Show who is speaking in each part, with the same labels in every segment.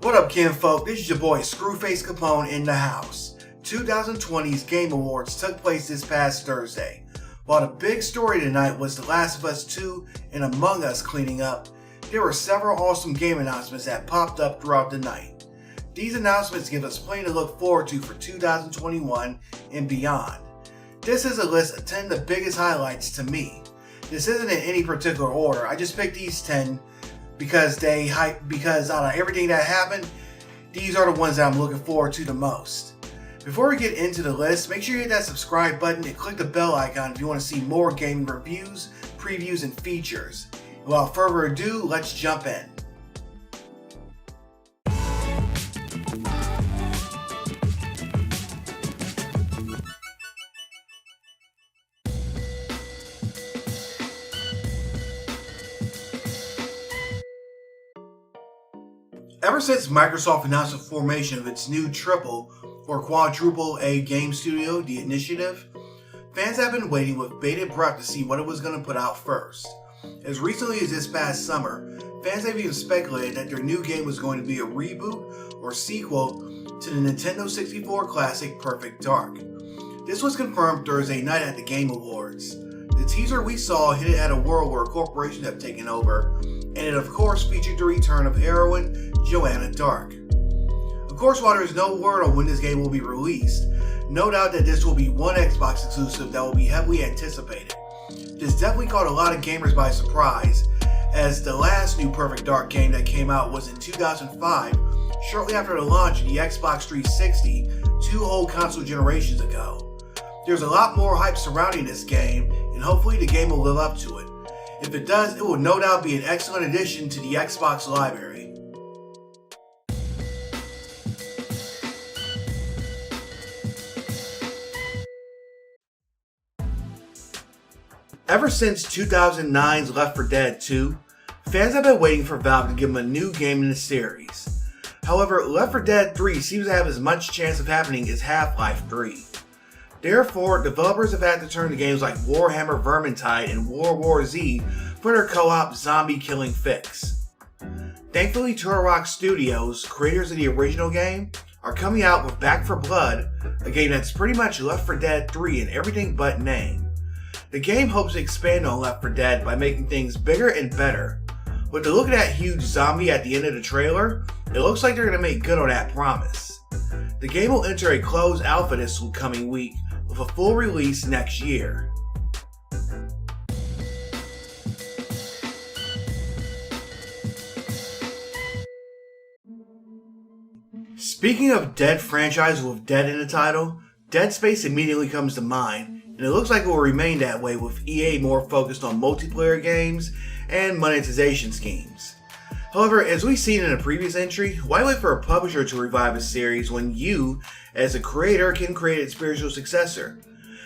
Speaker 1: What up, kinfolk? This is your boy Screwface Capone in the house. 2020's Game Awards took place this past Thursday. While the big story tonight was The Last of Us 2 and Among Us cleaning up, there were several awesome game announcements that popped up throughout the night. These announcements give us plenty to look forward to for 2021 and beyond. This is a list of 10 of the biggest highlights to me. This isn't in any particular order. I just picked these 10 because out of everything that happened, these are the ones that I'm looking forward to the most. Before we get into the list, make sure you hit that subscribe button and click the bell icon if you want to see more gaming reviews, previews, and features. Without further ado, let's jump in. Ever since Microsoft announced the formation of its new triple or quadruple A game studio, The Initiative, fans have been waiting with bated breath to see what it was going to put out first. As recently as this past summer, fans have even speculated that their new game was going to be a reboot or sequel to the Nintendo 64 classic Perfect Dark. This was confirmed Thursday night at the Game Awards. The teaser we saw hinted at a world where corporations have taken over, and it of course featured the return of heroine Joanna Dark. Of course, while there is no word on when this game will be released, no doubt that this will be one Xbox exclusive that will be heavily anticipated. This definitely caught a lot of gamers by surprise, as the last new Perfect Dark game that came out was in 2005, shortly after the launch of the Xbox 360, 2 whole console generations ago. There's a lot more hype surrounding this game, and hopefully the game will live up to it. If it does, it will no doubt be an excellent addition to the Xbox library. Ever since 2009's Left 4 Dead 2, fans have been waiting for Valve to give them a new game in the series. However, Left 4 Dead 3 seems to have as much chance of happening as Half-Life 3. Therefore, developers have had to turn to games like Warhammer Vermintide and World War Z for their co-op zombie-killing fix. Thankfully, Turtle Rock Studios, creators of the original game, are coming out with Back 4 Blood, a game that's pretty much Left 4 Dead 3 in everything but name. The game hopes to expand on Left 4 Dead by making things bigger and better. With the look of that huge zombie at the end of the trailer, it looks like they're going to make good on that promise. The game will enter a closed alpha this coming week, with a full release next year. Speaking of Dead franchises with Dead in the title, Dead Space immediately comes to mind, and it looks like it will remain that way with EA more focused on multiplayer games and monetization schemes. However, as we've seen in a previous entry, why wait for a publisher to revive a series when you, as a creator, can create its spiritual successor?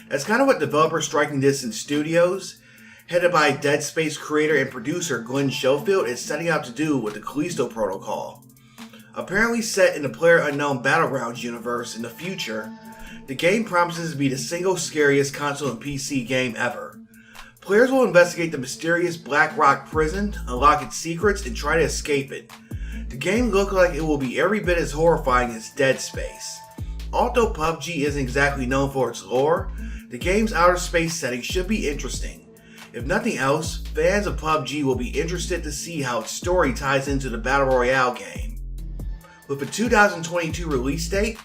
Speaker 1: That's kind of what developer Striking Distance Studios, headed by Dead Space creator and producer Glenn Schofield, is setting out to do with the Callisto Protocol. Apparently set in the PlayerUnknown Battlegrounds universe in the future, the game promises to be the single scariest console and PC game ever. Players will investigate the mysterious Black Rock prison, unlock its secrets, and try to escape it. The game looks like it will be every bit as horrifying as Dead Space. Although PUBG isn't exactly known for its lore, the game's outer space setting should be interesting. If nothing else, fans of PUBG will be interested to see how its story ties into the Battle Royale game. With a 2022 release date,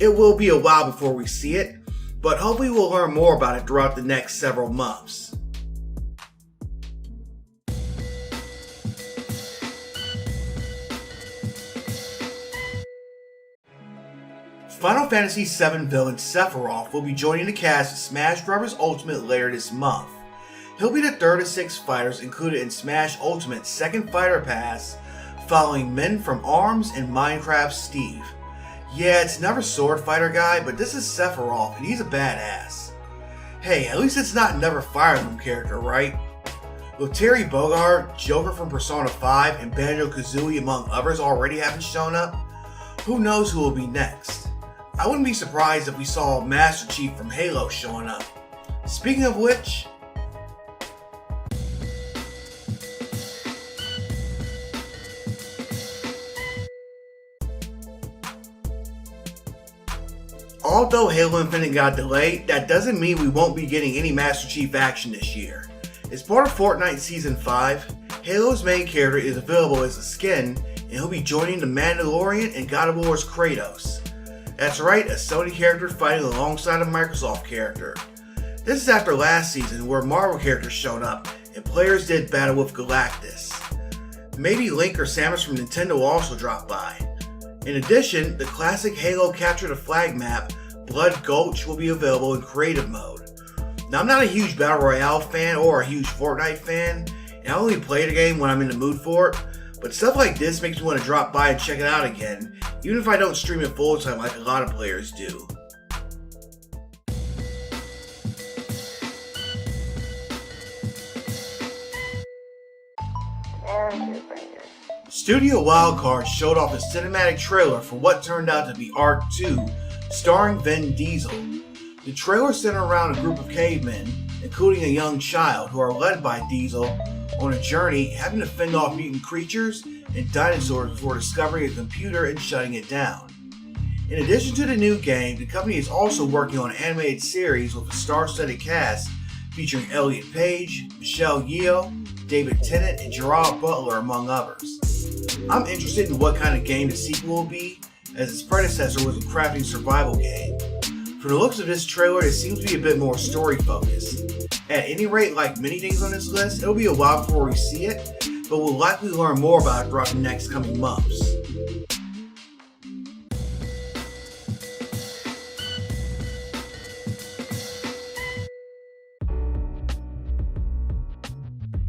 Speaker 1: it will be a while before we see it, but hopefully we'll learn more about it throughout the next several months. Final Fantasy VII villain Sephiroth will be joining the cast of Smash Bros. Ultimate later this month. He'll be the third of 6 fighters included in Smash Ultimate's second fighter pass, following Men from ARMS and Minecraft's Steve. Yeah, it's another sword fighter guy, but this is Sephiroth and he's a badass. Hey, at least it's not another Fire Emblem character, right? With Terry Bogard, Joker from Persona 5, and Banjo-Kazooie among others already having shown up, who knows who will be next? I wouldn't be surprised if we saw Master Chief from Halo showing up. Speaking of which, Although Halo Infinite got delayed, that doesn't mean we won't be getting any Master Chief action this year. As part of Fortnite Season 5, Halo's main character is available as a skin, and he'll be joining the Mandalorian and God of War's Kratos. That's right, a Sony character fighting alongside a Microsoft character. This is after last season where Marvel characters showed up and players did battle with Galactus. Maybe Link or Samus from Nintendo will also drop by. In addition, the classic Halo Capture the Flag map, Blood Gulch, will be available in creative mode. Now, I'm not a huge Battle Royale fan or a huge Fortnite fan, and I only play the game when I'm in the mood for it, but stuff like this makes me want to drop by and check it out again, even if I don't stream it full time like a lot of players do. Studio Wildcard showed off a cinematic trailer for what turned out to be Ark 2, starring Vin Diesel. The trailer centered around a group of cavemen, including a young child, who are led by Diesel on a journey having to fend off mutant creatures and dinosaurs before discovering a computer and shutting it down. In addition to the new game, the company is also working on an animated series with a star-studded cast featuring Elliot Page, Michelle Yeoh, David Tennant, and Gerard Butler, among others. I'm interested in what kind of game the sequel will be, as its predecessor was a crafty survival game. For the looks of this trailer, it seems to be a bit more story-focused. At any rate, like many things on this list, it'll be a while before we see it, but we'll likely learn more about it throughout the next coming months.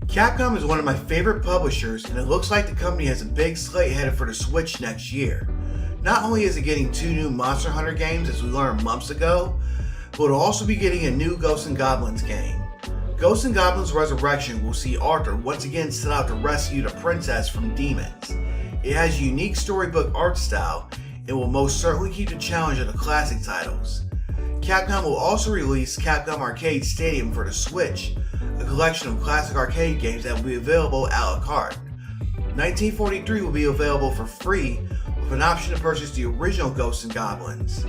Speaker 1: Capcom is one of my favorite publishers, and it looks like the company has a big slate headed for the Switch next year. Not only is it getting 2 new Monster Hunter games, as we learned months ago, but it'll also be getting a new Ghosts 'n Goblins game. Ghosts 'n Goblins Resurrection will see Arthur once again set out to rescue the princess from demons. It has a unique storybook art style and will most certainly keep the challenge of the classic titles. Capcom will also release Capcom Arcade Stadium for the Switch, a collection of classic arcade games that will be available a la carte. 1943 will be available for free, with an option to purchase the original Ghosts 'n Goblins.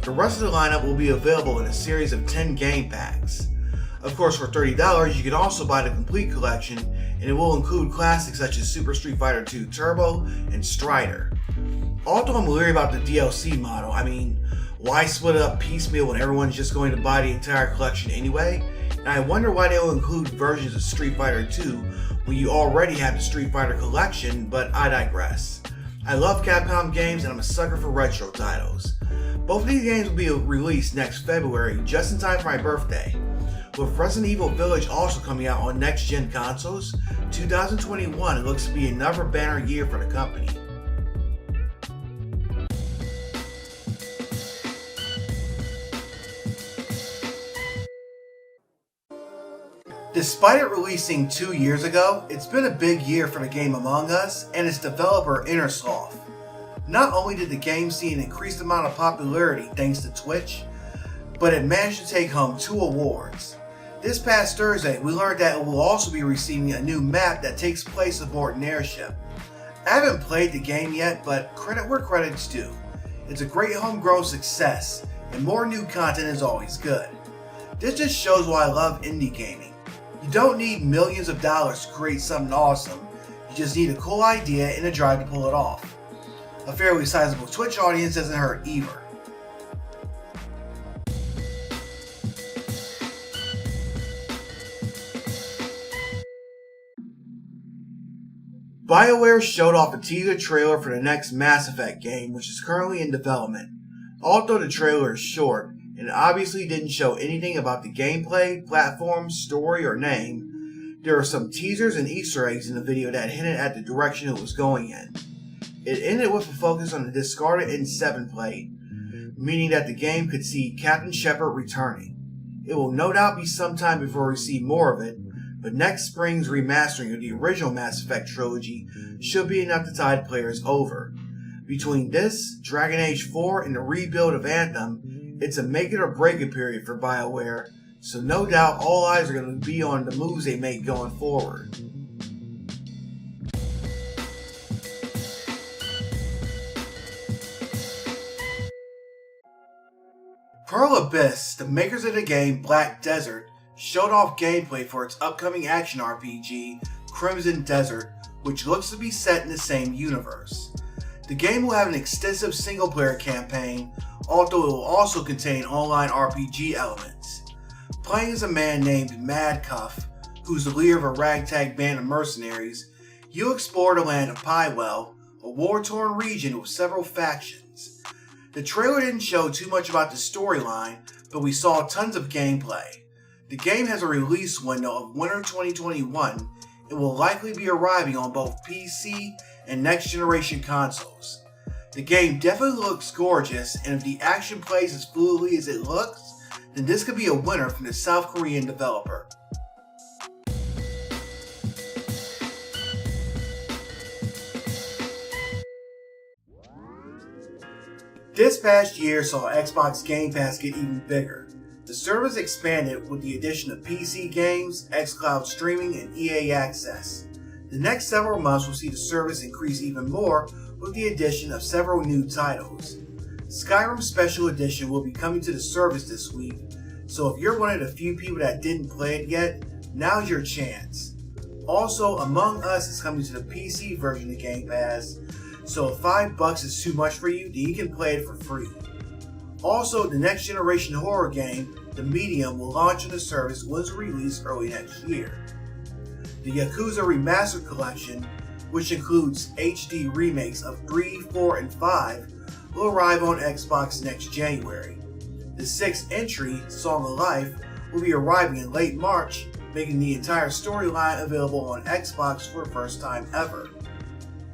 Speaker 1: The rest of the lineup will be available in a series of 10 game packs. Of course, for $30, you can also buy the complete collection, and it will include classics such as Super Street Fighter II Turbo and Strider. Although I'm leery about the DLC model, why split it up piecemeal when everyone's just going to buy the entire collection anyway? And I wonder why they will include versions of Street Fighter 2 when you already have the Street Fighter collection, but I digress. I love Capcom games and I'm a sucker for retro titles. Both of these games will be released next February, just in time for my birthday. With Resident Evil Village also coming out on next-gen consoles, 2021 looks to be another banner year for the company. Despite it releasing 2 years ago, it's been a big year for the game Among Us and its developer Innersoft. Not only did the game see an increased amount of popularity thanks to Twitch, but it managed to take home 2 awards. This past Thursday, we learned that it will also be receiving a new map that takes place aboard an airship. I haven't played the game yet, but credit where credit's due. It's a great homegrown success, and more new content is always good. This just shows why I love indie gaming. You don't need millions of dollars to create something awesome, you just need a cool idea and a drive to pull it off. A fairly sizable Twitch audience doesn't hurt either. BioWare showed off a teaser trailer for the next Mass Effect game, which is currently in development. Although the trailer is short, and it obviously didn't show anything about the gameplay, platform, story, or name, there are some teasers and Easter eggs in the video that hinted at the direction it was going in. It ended with a focus on the discarded N7 plate, meaning that the game could see Captain Shepard returning. It will no doubt be some time before we see more of it, but next spring's remastering of the original Mass Effect trilogy should be enough to tide players over. Between this, Dragon Age 4, and the rebuild of Anthem, it's a make it or break it period for BioWare, so no doubt all eyes are going to be on the moves they make going forward. Pearl Abyss, the makers of the game Black Desert, showed off gameplay for its upcoming action RPG, Crimson Desert, which looks to be set in the same universe. The game will have an extensive single-player campaign, although it will also contain online RPG elements. Playing as a man named Mad Cuff, who's the leader of a ragtag band of mercenaries, you'll explore the land of Pywell, a war-torn region with several factions. The trailer didn't show too much about the storyline, but we saw tons of gameplay. The game has a release window of winter 2021 and will likely be arriving on both PC and next-generation consoles. The game definitely looks gorgeous, and if the action plays as fluidly as it looks, then this could be a winner from the South Korean developer. This past year saw Xbox Game Pass get even bigger. The service expanded with the addition of PC games, xCloud streaming, and EA Access. The next several months will see the service increase even more with the addition of several new titles. Skyrim Special Edition will be coming to the service this week, so if you're one of the few people that didn't play it yet, now's your chance. Also, Among Us is coming to the PC version of Game Pass, so if $5 is too much for you, then you can play it for free. Also, the next generation horror game, The Medium, will launch on the service once released early next year. The Yakuza Remastered Collection, which includes HD remakes of 3, 4, and 5, will arrive on Xbox next January. The sixth entry, Song of Life, will be arriving in late March, making the entire storyline available on Xbox for the first time ever.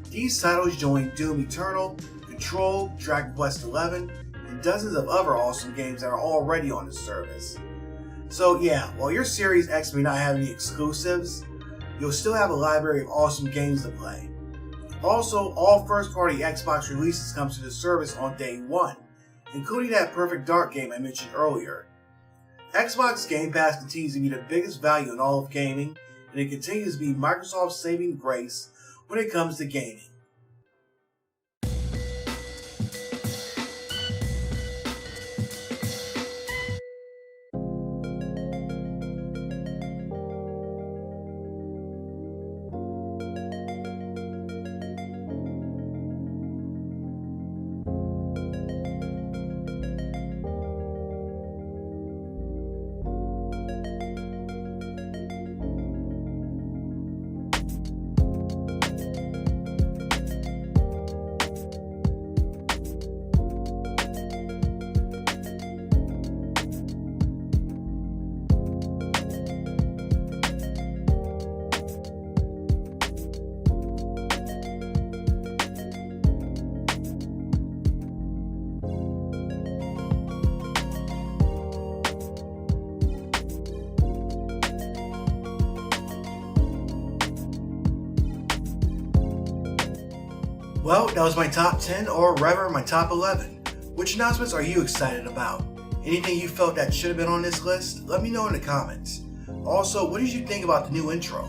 Speaker 1: These titles join Doom Eternal, Control, Dragon Quest XI, and dozens of other awesome games that are already on the service. So yeah, while your Series X may not have any exclusives, you'll still have a library of awesome games to play. Also, all first-party Xbox releases come to the service on day one, including that Perfect Dark game I mentioned earlier. Xbox Game Pass continues to be the biggest value in all of gaming, and it continues to be Microsoft's saving grace when it comes to gaming. Well, that was my top 10, or rather my top 11. Which announcements are you excited about? Anything you felt that should have been on this list? Let me know in the comments. Also, what did you think about the new intro?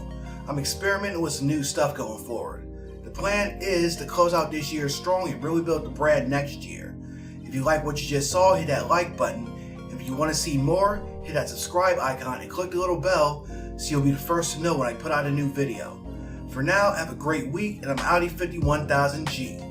Speaker 1: I'm experimenting with some new stuff going forward. The plan is to close out this year strong and really build the brand next year. If you like what you just saw, hit that like button. If you want to see more, hit that subscribe icon and click the little bell so you'll be the first to know when I put out a new video. For now, have a great week, and I'm Audi 51000G.